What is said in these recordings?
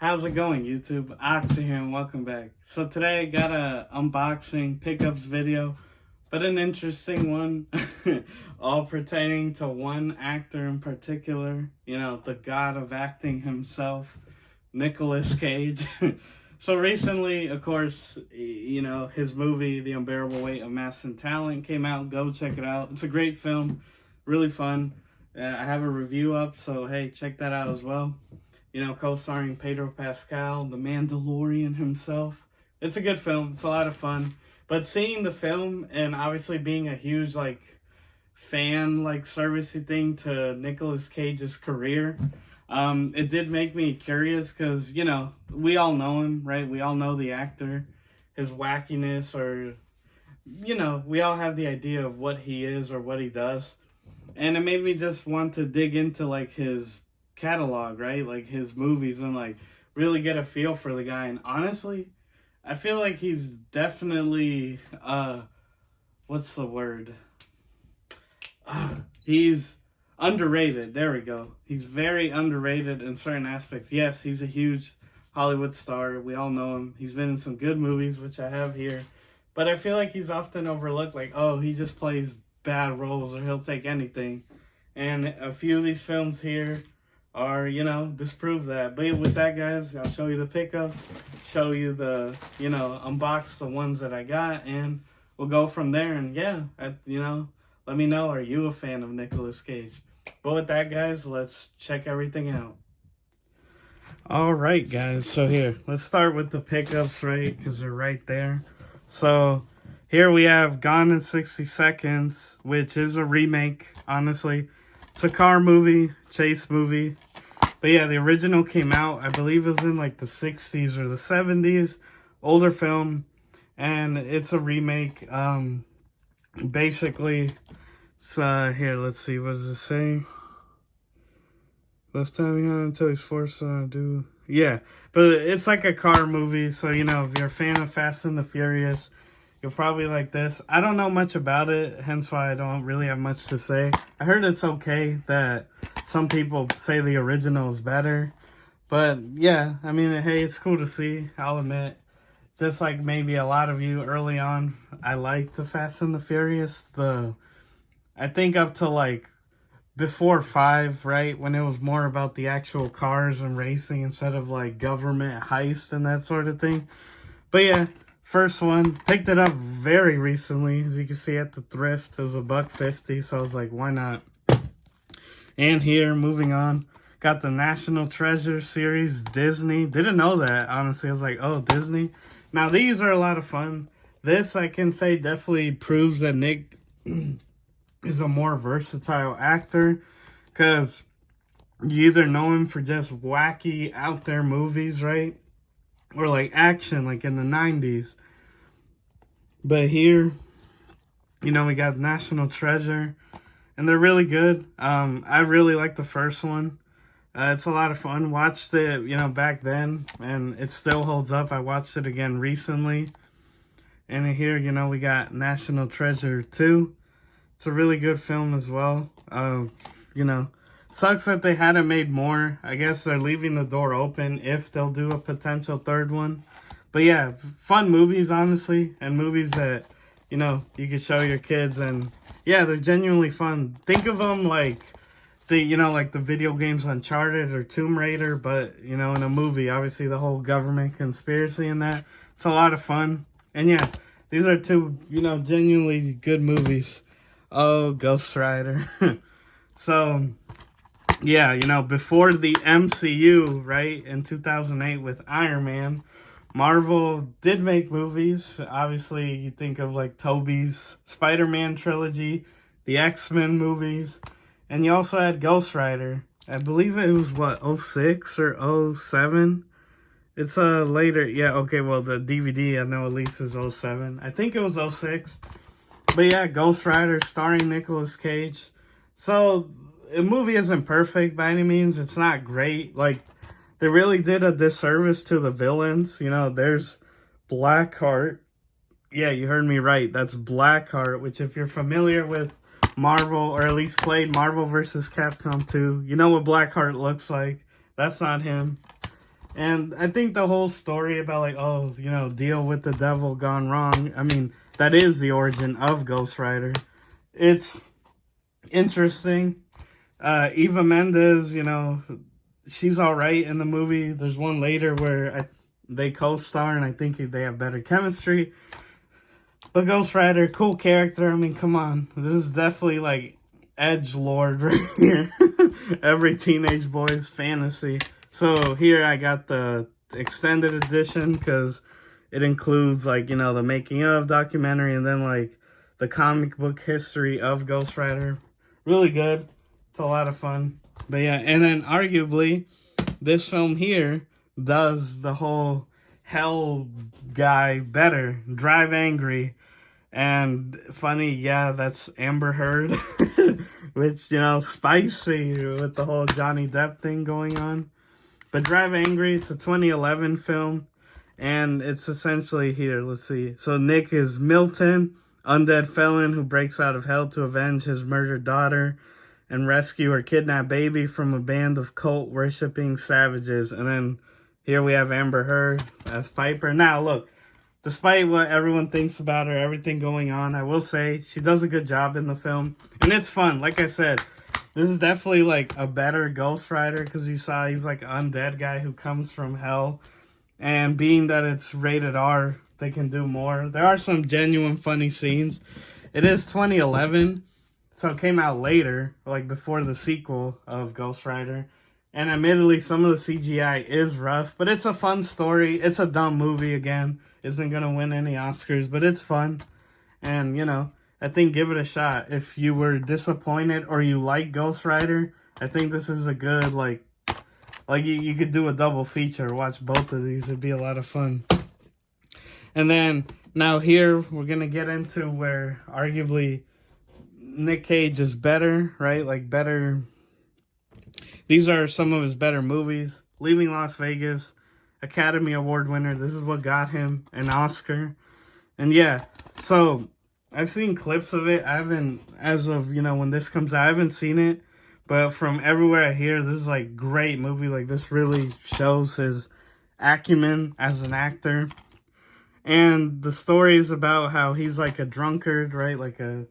How's it going, YouTube? Oxy here and welcome back. So today I got a unboxing pickups video, but an interesting one, all pertaining to one actor in particular, the god of acting himself, Nicolas Cage. So recently, of course, his movie, The Unbearable Weight of Mass and Talent, came out. Go check it out. It's a great film, really fun. I have a review up, so hey, check that out as well. Co-starring Pedro Pascal, the Mandalorian himself. It's a good film. It's a lot of fun. But seeing the film and obviously being a huge fan servicey thing to Nicolas Cage's career, it did make me curious because we all know him, right? We all know the actor, his wackiness, or we all have the idea of what he is or what he does, and it made me just want to dig into his catalog, right? Like his movies, and really get a feel for the guy. And honestly, I feel like he's definitely what's the word? He's underrated. There we go. He's very underrated in certain aspects. Yes, he's a huge Hollywood star. We all know him. He's been in some good movies, which I have here. But I feel like he's often overlooked, he just plays bad roles or he'll take anything. And a few of these films here are, disprove that. But with that, guys, I'll show you the pickups, show you the, unbox the ones that I got, and we'll go from there. And yeah, let me know, are you a fan of Nicolas Cage? But with that, guys, let's check everything out. All right, guys, so here, let's start with the pickups, right, because they're right there. So here we have Gone in 60 Seconds, which is a remake, honestly. It's a car movie, chase movie. But yeah, the original came out, I believe it was in the 60s or the 70s. Older film. And it's a remake. Basically, it's, here, let's see, what does it say? Left time behind until he's forced to do. Yeah, but it's like a car movie. So, if you're a fan of Fast and the Furious, you'll probably like this. I don't know much about it, hence why I don't really have much to say. I heard it's okay that some people say the original is better. But yeah, I mean, hey, it's cool to see, I'll admit. Just like maybe a lot of you early on, I liked the Fast and the Furious. I think up to before 5, right? When it was more about the actual cars and racing instead of government heist and that sort of thing. But yeah. First one, picked it up very recently, as you can see at the thrift. It was $1.50, so I was like, why not? And here, moving on, got the National Treasure series, Disney. Didn't know that, honestly. I was like, oh, Disney. Now, these are a lot of fun. This, I can say, definitely proves that Nick is a more versatile actor, because you either know him for just wacky, out there movies, right? Or action, in the 90s. But here, we got National Treasure. And they're really good. I really like the first one. It's a lot of fun. Watched it, back then. And it still holds up. I watched it again recently. And here, we got National Treasure 2. It's a really good film as well. Sucks that they hadn't made more. I guess they're leaving the door open if they'll do a potential third one. But yeah, fun movies, honestly. And movies that, you can show your kids. And yeah, they're genuinely fun. Think of them like the video games Uncharted or Tomb Raider. But, in a movie, obviously the whole government conspiracy and that. It's a lot of fun. And yeah, these are two, genuinely good movies. Oh, Ghost Rider. So yeah, before the MCU, right, in 2008 with Iron Man, Marvel did make movies. Obviously, you think of Tobey's Spider-Man trilogy, the X-Men movies, and you also had Ghost Rider. I believe it was, 06 or 07? It's later, yeah, okay, well, the DVD I know at least is 07. I think it was 06. But yeah, Ghost Rider starring Nicolas Cage. So the movie isn't perfect by any means. It's not great. They really did a disservice to the villains. There's Blackheart. Yeah, you heard me right. That's Blackheart, which if you're familiar with Marvel, or at least played Marvel vs. Capcom 2, you know what Blackheart looks like. That's not him. And I think the whole story about like, oh, you know, deal with the devil gone wrong. I mean, that is the origin of Ghost Rider. It's interesting. Eva Mendes, you know, she's all right in the movie. There's one later where they co-star, and I think they have better chemistry. But Ghost Rider, cool character. I mean, come on, this is definitely like edge lord right here. Every teenage boy's fantasy. So here I got the extended edition because it includes like, you know, the making of documentary and then like the comic book history of Ghost Rider. Really good. It's a lot of fun. But yeah, and then arguably this film here does the whole hell guy better. Drive Angry. And funny, yeah, that's Amber Heard, which, you know, spicy with the whole Johnny Depp thing going on. But Drive Angry, it's a 2011 film, and it's essentially here, let's see. So Nick is Milton, undead felon who breaks out of hell to avenge his murdered daughter and rescue her kidnapped baby from a band of cult-worshipping savages. And then here we have Amber Heard as Piper. Now, look. Despite what everyone thinks about her, everything going on, I will say she does a good job in the film. And it's fun. Like I said, this is definitely like a better Ghost Rider because you saw he's like an undead guy who comes from hell. And being that it's rated R, they can do more. There are some genuine funny scenes. It is 2011, so it came out later, like before the sequel of Ghost Rider. And admittedly, some of the CGI is rough, but it's a fun story. It's a dumb movie again. Isn't going to win any Oscars, but it's fun. And, you know, I think give it a shot. If you were disappointed or you like Ghost Rider, I think this is a good, like you could do a double feature. Watch both of these. It'd be a lot of fun. And then, now here, we're going to get into where arguably Nick Cage is better, right? Like, better. These are some of his better movies. Leaving Las Vegas. Academy Award winner. This is what got him an Oscar. And yeah, so I've seen clips of it. I haven't, as of, you know, when this comes out, I haven't seen it. But from everywhere I hear, this is like great movie. Like this really shows his acumen as an actor. And the story is about how he's like a drunkard, right? Like a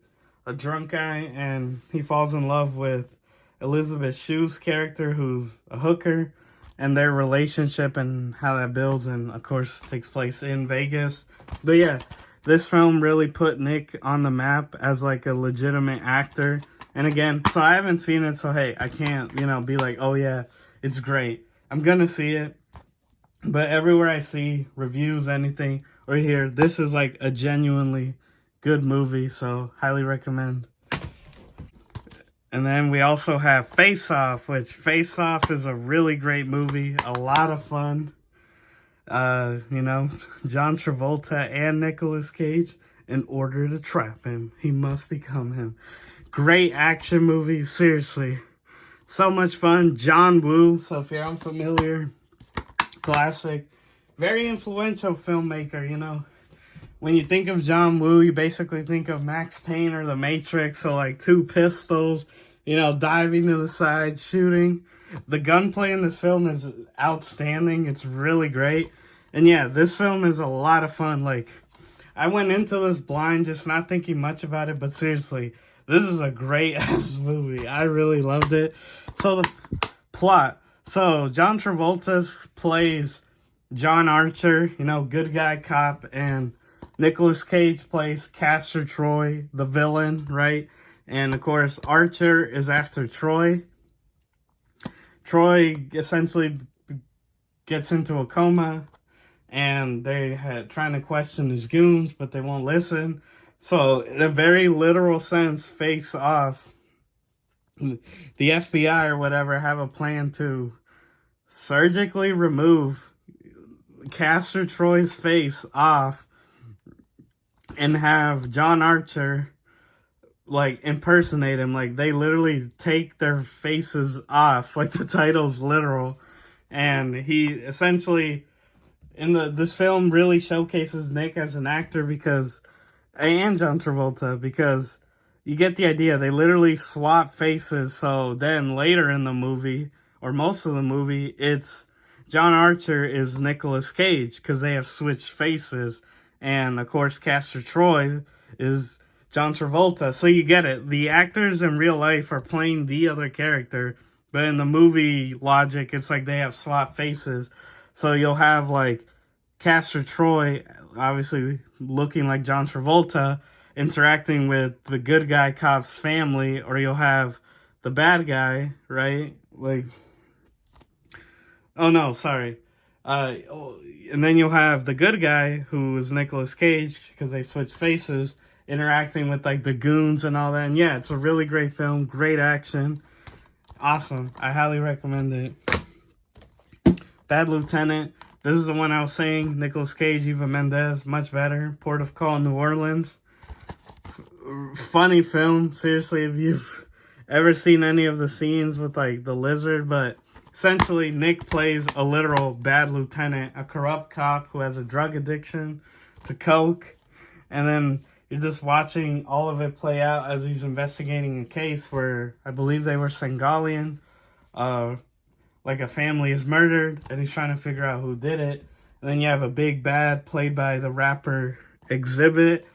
drunk guy. And he falls in love with Elizabeth Shue's character, who's a hooker. And their relationship and how that builds and, of course, takes place in Vegas. But yeah, this film really put Nick on the map as, like, a legitimate actor. And again, so I haven't seen it, so hey, I can't, you know, be like, oh yeah, it's great. I'm gonna see it. But everywhere I see reviews, anything, or hear, this is, like, a genuinely good movie, so highly recommend. And then we also have Face Off, which Face Off is a really great movie. A lot of fun. You know, John Travolta and Nicolas Cage. In order to trap him, he must become him. Great action movie, seriously. So much fun. John Woo, so if you're unfamiliar, classic. Very influential filmmaker, you know. When you think of John Woo, you basically think of Max Payne or The Matrix. So like two pistols, you know, diving to the side, shooting. The gunplay in this film is outstanding. It's really great. And yeah, this film is a lot of fun. Like, I went into this blind, just not thinking much about it. But seriously, this is a great ass movie. I really loved it. So the plot. So John Travolta plays John Archer, you know, good guy cop, and Nicolas Cage plays Castor Troy, the villain, right? And, of course, Archer is after Troy. Troy essentially gets into a coma, and they're trying to question his goons, but they won't listen. So, in a very literal sense, Face Off, the FBI or whatever have a plan to surgically remove Castor Troy's face off and have John Archer, like, impersonate him. Like, they literally take their faces off. Like, the title's literal. And he essentially, this film really showcases Nick as an actor because, and John Travolta, because you get the idea. They literally swap faces. So then later in the movie, or most of the movie, it's John Archer is Nicolas Cage because they have switched faces. And, of course, Castor Troy is John Travolta. So you get it. The actors in real life are playing the other character. But in the movie logic, it's like they have swapped faces. So you'll have, like, Castor Troy, obviously looking like John Travolta, interacting with the good guy cop's family, or you'll have the bad guy, right? Like, oh no, sorry. And then you'll have the good guy, who is Nicolas Cage, because they switch faces, interacting with like the goons and all that. And yeah, it's a really great film, great action, awesome. I highly recommend it. Bad Lieutenant. This is the one I was saying. Nicolas Cage, Eva Mendes, much better. Port of Call, New Orleans. Funny film. Seriously, if you've ever seen any of the scenes with like the lizard, but essentially Nick plays a literal bad lieutenant, a corrupt cop who has a drug addiction to coke, and then you're just watching all of it play out as he's investigating a case where I believe they were Sengalian, like a family is murdered, and he's trying to figure out who did it. And then you have a big bad played by the rapper Exhibit,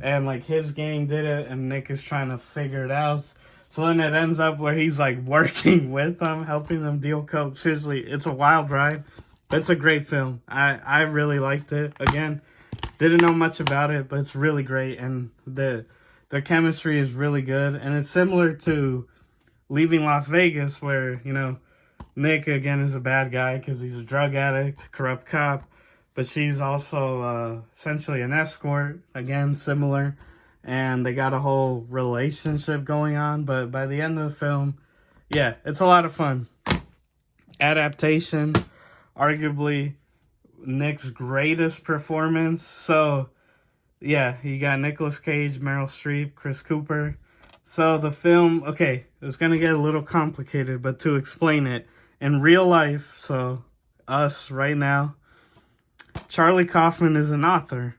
and like his gang did it, and Nick is trying to figure it out. So then it ends up where he's like working with them, helping them deal coke. Seriously, it's a wild ride, but it's a great film. I really liked it. Again, didn't know much about it, but it's really great, and their chemistry is really good. And it's similar to Leaving Las Vegas, where, you know, Nick again is a bad guy because he's a drug addict, corrupt cop, but she's also essentially an escort, again similar. And they got a whole relationship going on. But by the end of the film, yeah, it's a lot of fun. Adaptation, arguably Nick's greatest performance. So, yeah, you got Nicolas Cage, Meryl Streep, Chris Cooper. So the film, okay, it's going to get a little complicated, but to explain it, in real life, so us right now, Charlie Kaufman is an author.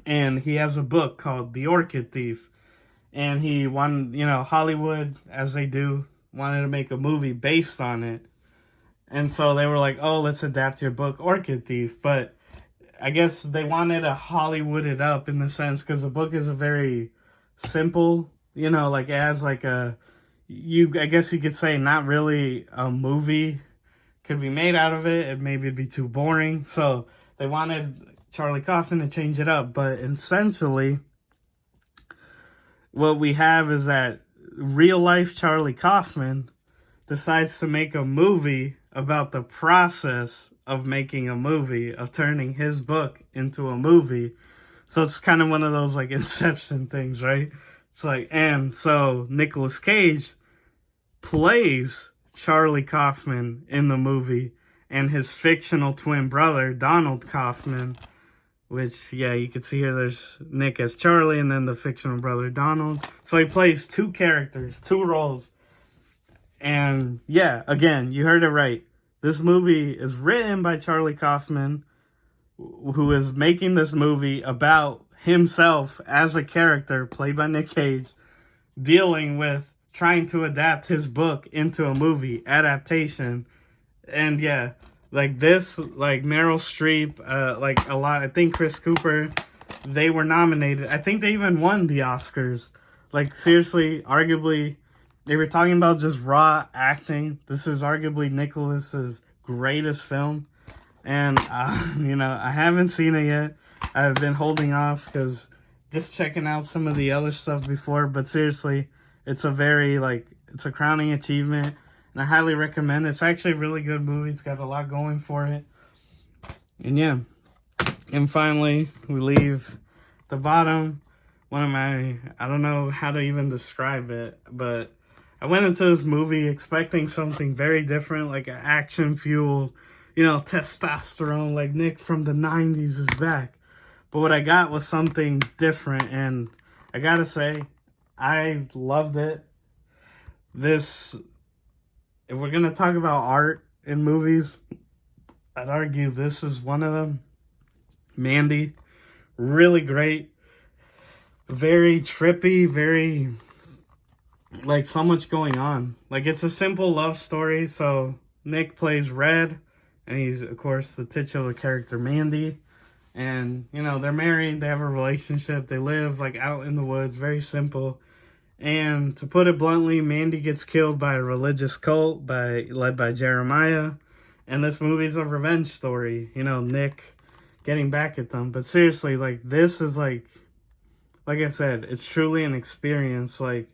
And he has a book called The Orchid Thief. And he wanted, you know, Hollywood, as they do, wanted to make a movie based on it. And so they were like, oh, let's adapt your book, Orchid Thief. But I guess they wanted to Hollywood it up in the sense, because the book is a very simple, you know, like it has like a, I guess you could say not really a movie could be made out of it. And maybe it'd be too boring. So they wanted Charlie Kaufman to change it up, but essentially what we have is that real life Charlie Kaufman decides to make a movie about the process of making a movie, of turning his book into a movie. So it's kind of one of those like Inception things, right? It's like, and so Nicolas Cage plays Charlie Kaufman in the movie, and his fictional twin brother, Donald Kaufman, which, yeah, you can see here there's Nick as Charlie and then the fictional brother Donald. So he plays two characters, two roles. And, yeah, again, you heard it right. This movie is written by Charlie Kaufman, who is making this movie about himself as a character, played by Nick Cage, dealing with trying to adapt his book into a movie, Adaptation. And, yeah, like this, like Meryl Streep, like a lot, I think Chris Cooper, they were nominated. I think they even won the Oscars. Like, seriously, arguably, they were talking about just raw acting. This is arguably Nicholas's greatest film. And, you know, I haven't seen it yet. I've been holding off because just checking out some of the other stuff before. But seriously, it's a very, like, it's a crowning achievement. And I highly recommend it. It's actually a really good movie. It's got a lot going for it. And yeah. And finally, we leave the bottom. One of my, I don't know how to even describe it, but I went into this movie expecting something very different, like an action-fueled, you know, testosterone, like Nick from the 90s is back. But what I got was something different, and I gotta say, I loved it. This, if we're gonna talk about art in movies, I'd argue this is one of them. Mandy, really great. Very trippy, very, like, so much going on. Like, it's a simple love story. So Nick plays Red, and he's, of course, the titular character, Mandy. And, you know, they're married, they have a relationship, they live, like, out in the woods, very simple. And to put it bluntly, Mandy gets killed by a religious cult led by Jeremiah. And this movie's a revenge story, you know, Nick getting back at them. But seriously, like, this is like I said, it's truly an experience, like,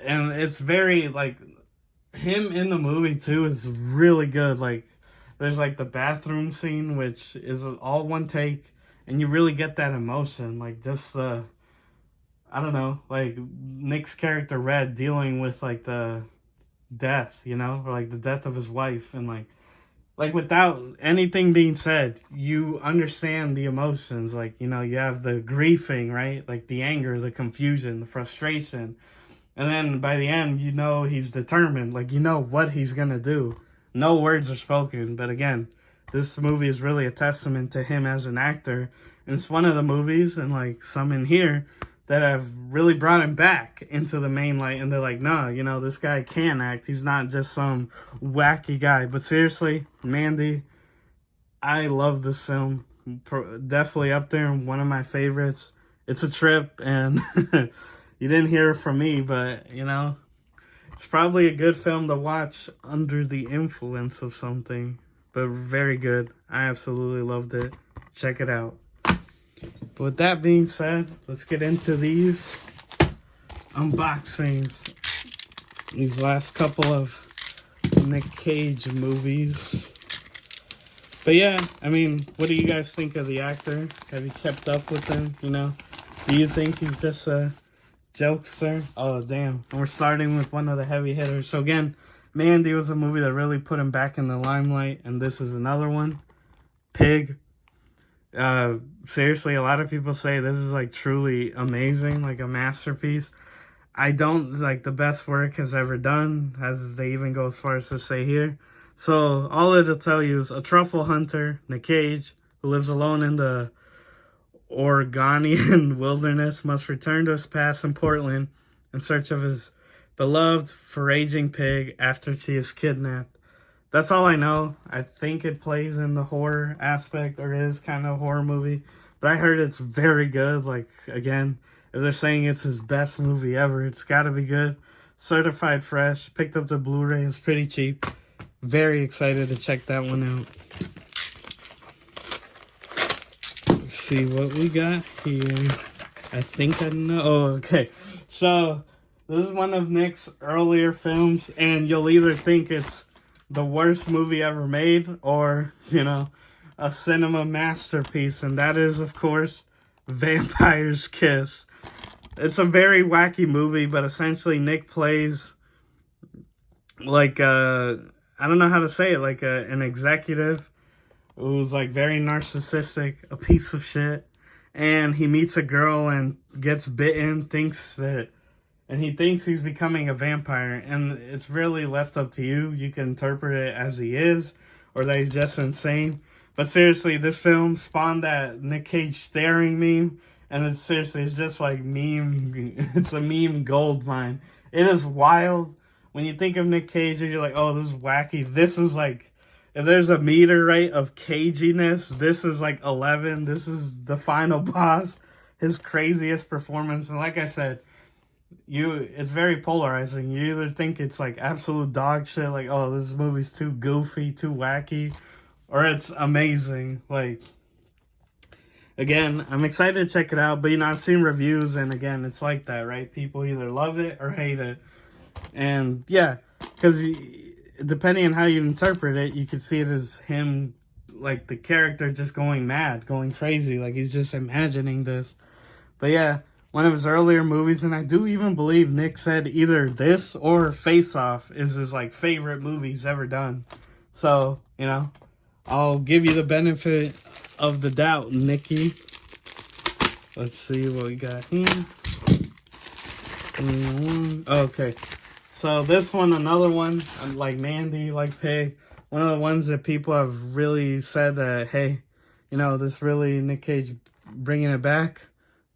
and it's very, like, him in the movie too is really good. Like, there's like the bathroom scene, which is all one take, and you really get that emotion, like, just the, I don't know, like, Nick's character Red dealing with, like, the death, you know, or like the death of his wife, and like without anything being said, you understand the emotions. Like, you know, you have the grieving, right? Like the anger, the confusion, the frustration. And then by the end, you know he's determined. Like, you know what he's going to do. No words are spoken. But again, this movie is really a testament to him as an actor. And it's one of the movies, and like some in here, that have really brought him back into the main light. And they're like, nah, you know, this guy can act. He's not just some wacky guy. But seriously, Mandy, I love this film. Definitely up there, one of my favorites. It's a trip, and you didn't hear it from me, but, you know, it's probably a good film to watch under the influence of something. But very good. I absolutely loved it. Check it out. But with that being said, let's get into these unboxings. These last couple of Nick Cage movies. But yeah, I mean, what do you guys think of the actor? Have you kept up with him, you know? Do you think he's just a jokester? Oh, damn. And we're starting with one of the heavy hitters. So again, Mandy was a movie that really put him back in the limelight, and this is another one. Pig. Seriously, a lot of people say this is like truly amazing, like a masterpiece. I don't, like, the best work has ever done, as they even go as far as to say here. So all it'll tell you is a truffle hunter, Nick Cage, who lives alone in the Oregonian wilderness, must return to his past in Portland in search of his beloved foraging pig after she is kidnapped. That's all I know. I think it plays in the horror aspect, or is kind of a horror movie. But I heard it's very good. Like, again, if they're saying it's his best movie ever, it's got to be good. Certified fresh. Picked up the Blu-ray. It's pretty cheap. Very excited to check that one out. Let's see what we got here. I think I know. Oh, okay. So, this is one of Nick's earlier films, and you'll either think it's the worst movie ever made, or, you know, a cinema masterpiece, and that is, of course, Vampire's Kiss. It's a very wacky movie, but essentially Nick plays like I don't know how to say it, like an executive who's like very narcissistic, a piece of shit, and he meets a girl and gets bitten, and he thinks he's becoming a vampire, and it's really left up to you. You can interpret it as he is, or that he's just insane. But seriously, this film spawned that Nick Cage staring meme, and it's just like meme, it's a meme gold mine. It is wild. When you think of Nick Cage, and you're like, oh, this is wacky. This is like, if there's a meter, right, of caginess, this is like 11. This is the final boss, his craziest performance. And like I said, it's very polarizing. You either think it's like absolute dog shit, like, oh, this movie's too goofy, too wacky, or it's amazing. Like, again, I'm excited to check it out, but, you know, I've seen reviews, and again, it's like that, right? People either love it or hate it. And yeah, because depending on how you interpret it, you can see it as him, like, the character just going mad, going crazy, like he's just imagining this. But yeah, one of his earlier movies, and I do even believe Nick said either this or Face Off is his, like, favorite movie he's ever done. So, you know, I'll give you the benefit of the doubt, Nicky. Let's see what we got here. Okay. So this one, another one, like Mandy, like Pig, one of the ones that people have really said that, hey, you know, this really Nick Cage bringing it back.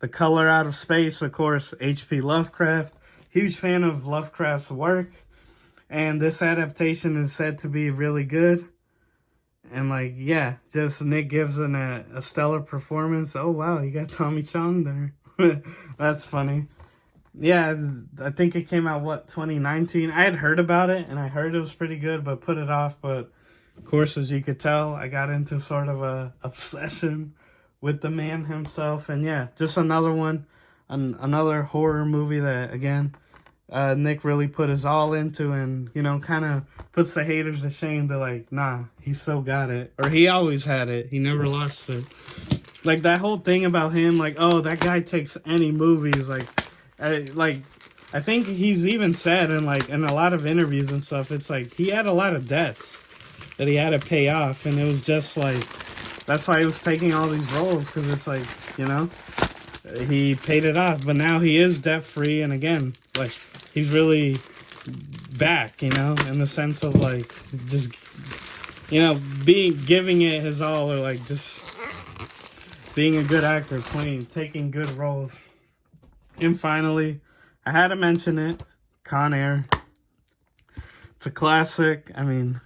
The Color Out of Space, of course, H.P. Lovecraft. Huge fan of Lovecraft's work. And this adaptation is said to be really good. And like, yeah, just Nick gives a stellar performance. Oh wow, you got Tommy Chong there. That's funny. Yeah, I think it came out, what, 2019? I had heard about it, and I heard it was pretty good, but put it off. But, of course, as you could tell, I got into sort of a obsession with the man himself. And, yeah, just another one, another horror movie that, again, Nick really put his all into, and, you know, kind of puts the haters to shame. They're like, nah, he still got it. Or he always had it. He never lost it. Like, that whole thing about him, like, oh, that guy takes any movies, I think he's even said in a lot of interviews and stuff, it's like he had a lot of debts that he had to pay off, and it was just like, that's why he was taking all these roles, because it's like, you know, he paid it off, but now he is debt free, and again, like, he's really back, you know, in the sense of like, just, you know, giving it his all, or like just being a good actor, taking good roles. And finally, I had to mention it, Con Air. It's a classic. I mean,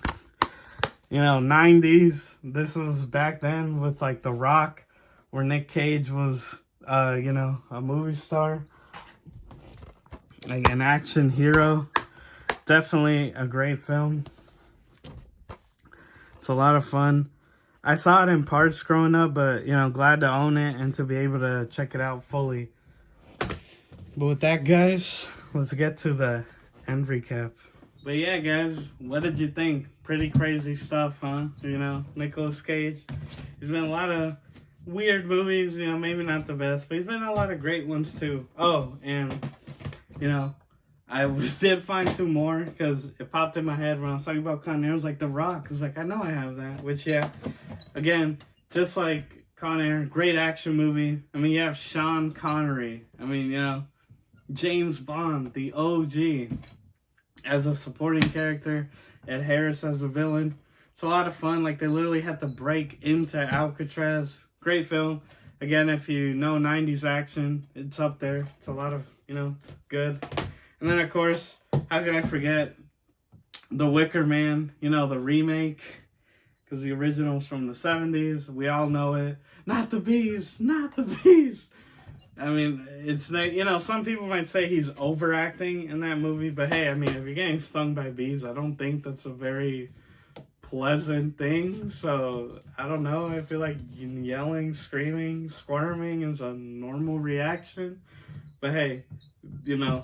you know, 90s. This was back then with like The Rock, where Nick Cage was, you know, a movie star, like an action hero. Definitely a great film. It's a lot of fun. I saw it in parts growing up, but, you know, glad to own it and to be able to check it out fully. But with that, guys, let's get to the end recap. But yeah, guys, what did you think? Pretty crazy stuff, huh? You know, Nicolas Cage. He's been in a lot of weird movies, you know, maybe not the best, but he's been in a lot of great ones too. Oh, and, you know, I did find two more because it popped in my head when I was talking about Con Air. I was like, The Rock. I was like, I know I have that. Which, yeah, again, just like Con Air, great action movie. I mean, you have Sean Connery. I mean, you know, James Bond, the OG, as a supporting character, Ed Harris as a villain. It's a lot of fun. Like, they literally had to break into Alcatraz. Great film. Again, if you know 90s action, it's up there. It's a lot of, you know, good. And then, of course, how could I forget The Wicker Man, you know, the remake, because the original's from the 70s. We all know it. Not the bees, not the bees. I mean, it's like, you know, some people might say he's overacting in that movie, but hey, I mean, if you're getting stung by bees, I don't think that's a very pleasant thing. So, I don't know. I feel like yelling, screaming, squirming is a normal reaction. But hey, you know,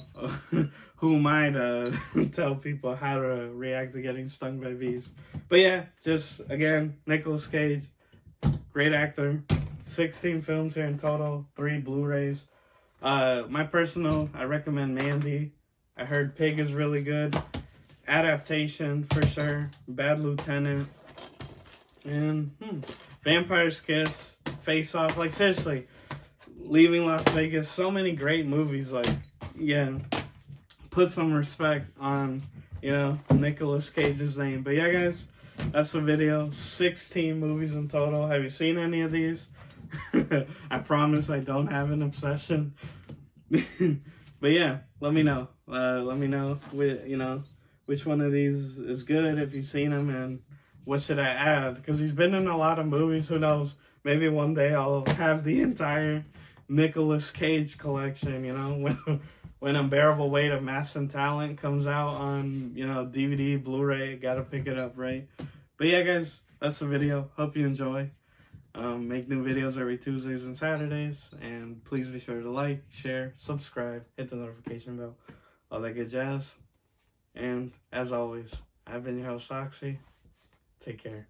who am I to tell people how to react to getting stung by bees? But yeah, just, again, Nicolas Cage, great actor. 16 films here in total, 3 Blu-rays. My personal, I recommend Mandy. I heard Pig is really good. Adaptation, for sure. Bad Lieutenant. And Vampire's Kiss, Face Off. Like, seriously, Leaving Las Vegas. So many great movies. Like, yeah, put some respect on, you know, Nicolas Cage's name. But yeah, guys, that's the video. 16 movies in total. Have you seen any of these? I promise I don't have an obsession. But yeah, let me know. Let me know, you know, which one of these is good if you've seen them, and what should I add? Because he's been in a lot of movies. Who knows? Maybe one day I'll have the entire Nicolas Cage collection, you know, when Unbearable Weight of Mass and Talent comes out on, you know, DVD, Blu-ray, gotta pick it up, right? But yeah, guys, that's the video. Hope you enjoy. Make new videos every Tuesdays and Saturdays, and please be sure to like, share, subscribe, hit the notification bell, all that good jazz. And as always, I've been your host, Oxy. Take care.